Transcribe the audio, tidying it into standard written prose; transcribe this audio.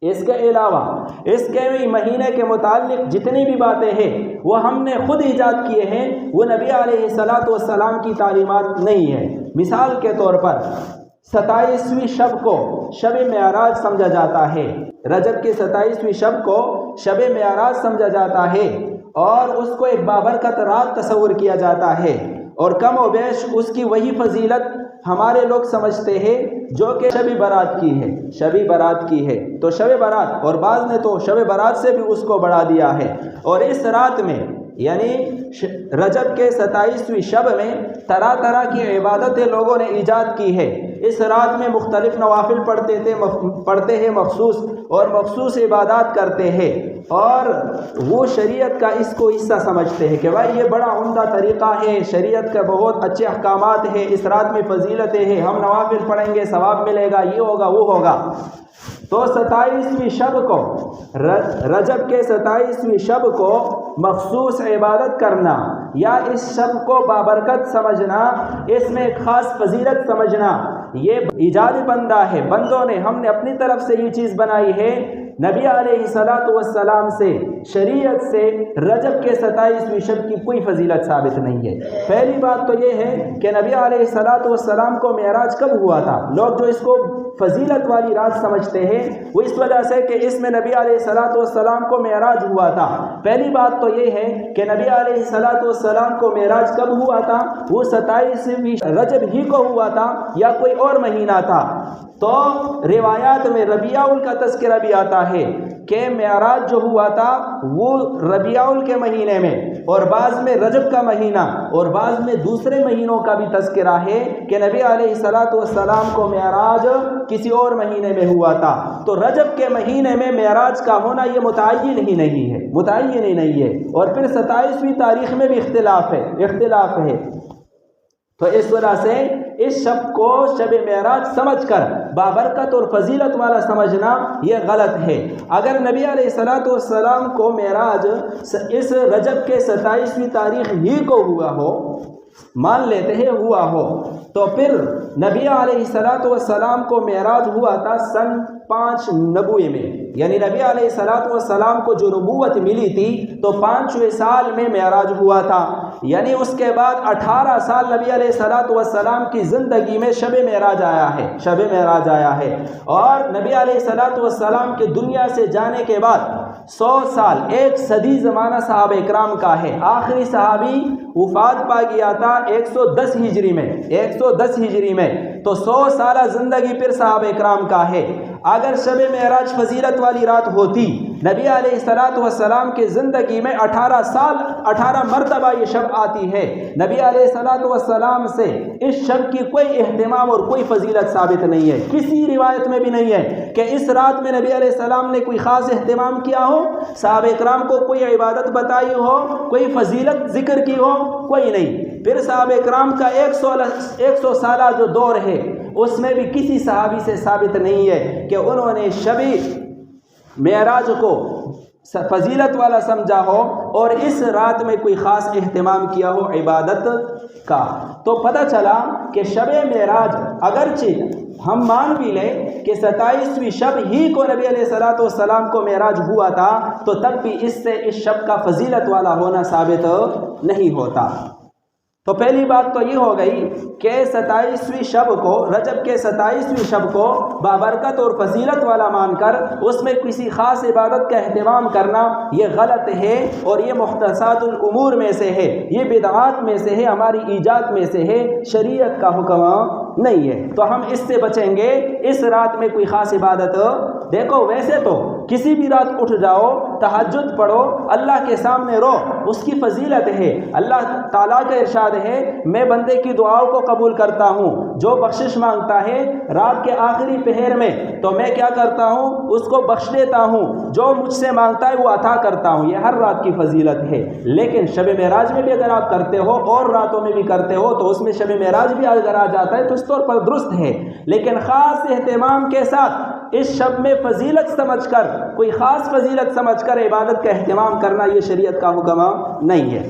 اس کے علاوہ اس کے مہینے کے متعلق جتنی بھی باتیں ہیں وہ ہم نے خود ایجاد کیے ہیں، وہ نبی علیہ الصلوۃ والسلام کی تعلیمات نہیں ہے۔ مثال کے طور پر 27ویں شب کو شب معراج سمجھا جاتا ہے، رجب کے 27ویں شب کو شب معراج سمجھا جاتا ہے، اور اس کو ایک بابرکت رات تصور کیا جاتا ہے، اور کم و بیش اس کی وہی فضیلت ہمارے لوگ سمجھتے ہیں جو کہ شب برات کی ہے، شب برات کی ہے۔ تو شب برات، اور بعض نے تو شب برات سے بھی اس کو بڑھا دیا ہے۔ اور اس رات میں یعنی رجب کے 27ویں شب میں طرح طرح کی عبادتیں لوگوں نے ایجاد کی ہے۔ اس رات میں مختلف نوافل پڑھتے ہیں مخصوص، اور مخصوص عبادات کرتے ہیں، اور وہ شریعت کا اس کو حصہ سمجھتے ہیں کہ بھائی یہ بڑا عمدہ طریقہ ہے، شریعت کا بہت اچھے احکامات ہیں، اس رات میں فضیلتیں ہیں، ہم نوافل پڑھیں گے ثواب ملے گا، یہ ہوگا وہ ہوگا۔ تو 27ویں شب کو، رجب کے 27ویں شب کو مخصوص عبادت کرنا، یا اس شب کو بابرکت سمجھنا، اس میں ایک خاص فضیلت سمجھنا، یہ ایجاد بندہ ہے، بندوں نے، ہم نے اپنی طرف سے یہ چیز بنائی ہے۔ نبی علیہ الصلوۃ والسلام سے، شریعت سے رجب کے 27ویں شب کی کوئی فضیلت ثابت نہیں ہے۔ پہلی بات تو یہ ہے کہ نبی علیہ الصلوۃ والسلام کو معراج کب ہوا تھا؟ لوگ جو اس کو فضیلت والی رات سمجھتے ہیں وہ اس وجہ سے کہ اس میں نبی علیہ الصلوۃ والسلام کو معراج ہوا تھا۔ پہلی بات تو یہ ہے کہ نبی علیہ الصلوۃ والسلام کو معراج کب ہوا تھا؟ وہ 27ویں رجب ہی کو ہوا تھا یا کوئی اور مہینہ تھا؟ تو روایات میں ربیع الاول کا تذکرہ بھی آتا ہے کہ معراج جو ہوا تھا وہ ربیع الاول کے مہینے میں، اور بعض میں رجب کا مہینہ، اور بعض میں دوسرے مہینوں کا بھی تذکرہ ہے کہ نبی علیہ الصلوۃ والسلام کو معراج کسی اور مہینے میں ہوا تھا۔ تو رجب کے مہینے میں معراج کا ہونا یہ متعین ہی نہیں ہے، متعین ہی نہیں ہے۔ اور پھر 27ویں تاریخ میں بھی اختلاف ہے۔ تو اس وجہ سے اس شب کو شب معراج سمجھ کر بابرکت اور فضیلت والا سمجھنا یہ غلط ہے۔ اگر نبی علیہ الصلوۃ والسلام کو معراج اس رجب کے 27ویں تاریخ ہی کو ہوا ہو، مان لیتے ہیں ہوا ہو، تو پھر نبی علیہ الصلوۃ والسلام کو معراج ہوا تھا سن 590 میں، یعنی نبی علیہ الصلوۃ والسلام کو جو نبوت ملی تھی تو 5ویں سال میں معراج ہوا تھا، یعنی اس کے بعد 18 سال نبی علیہ الصلوۃ والسلام کی زندگی میں شب معراج آیا ہے، اور نبی علیہ الصلوۃ والسلام کے دنیا سے جانے کے بعد 100 سال، 1 صدی زمانہ صحابہ اکرام کا ہے۔ آخری صحابی وفات پا گیا تھا 110 ہجری میں، تو 100 سالہ زندگی پھر صحابہ اکرام کا ہے۔ اگر شب معراج فضیلت والی رات ہوتی، نبی علیہ الصلوۃ والسلام کی زندگی میں 18 مرتبہ یہ شب آتی ہے، نبی علیہ الصلوۃ والسلام سے اس شب کی کوئی اہتمام اور کوئی فضیلت ثابت نہیں ہے، کسی روایت میں بھی نہیں ہے کہ اس رات میں نبی علیہ السلام نے کوئی خاص اہتمام کیا ہو، صحابہ اکرام کو کوئی عبادت بتائی ہو، کوئی فضیلت ذکر کی ہو، کوئی نہیں۔ پھر صحابہ اکرام کا 100 سالہ جو دور ہے اس میں بھی کسی صحابی سے ثابت نہیں ہے کہ انہوں نے شب معراج کو فضیلت والا سمجھا ہو اور اس رات میں کوئی خاص اہتمام کیا ہو عبادت کا۔ تو پتہ چلا کہ شب معراج اگرچہ ہم مان بھی لیں کہ 27ویں شب ہی کو نبی علیہ الصلوۃ والسلام کو معراج ہوا تھا، تو تب بھی اس سے اس شب کا فضیلت والا ہونا ثابت نہیں ہوتا۔ تو پہلی بات تو یہ ہو گئی کہ 27ویں شب کو، رجب کے 27ویں شب کو بابرکت اور فضیلت والا مان کر اس میں کسی خاص عبادت کا اہتمام کرنا یہ غلط ہے، اور یہ محدثات الامور میں سے ہے، یہ بدعات میں سے ہے، ہماری ایجاد میں سے ہے، شریعت کا حکم نہیں ہے۔ تو ہم اس سے بچیں گے، اس رات میں کوئی خاص عبادت دیکھو، ویسے تو کسی بھی رات اٹھ جاؤ، تہجد پڑھو، اللہ کے سامنے رو، اس کی فضیلت ہے۔ اللہ تعالیٰ کا ارشاد ہے، میں بندے کی دعاؤں کو قبول کرتا ہوں، جو بخشش مانگتا ہے رات کے آخری پہر میں تو میں کیا کرتا ہوں، اس کو بخش دیتا ہوں، جو مجھ سے مانگتا ہے وہ عطا کرتا ہوں، یہ ہر رات کی فضیلت ہے۔ لیکن شب معراج میں بھی اگر آپ کرتے ہو اور راتوں میں بھی کرتے ہو تو اس میں شب معراج بھی اگر آ جاتا ہے تو اس طور پر درست ہے، لیکن خاص اہتمام کے ساتھ اس شب میں فضیلت سمجھ کر، کوئی خاص فضیلت سمجھ کر عبادت کا اہتمام کرنا یہ شریعت کا حکم نہیں ہے۔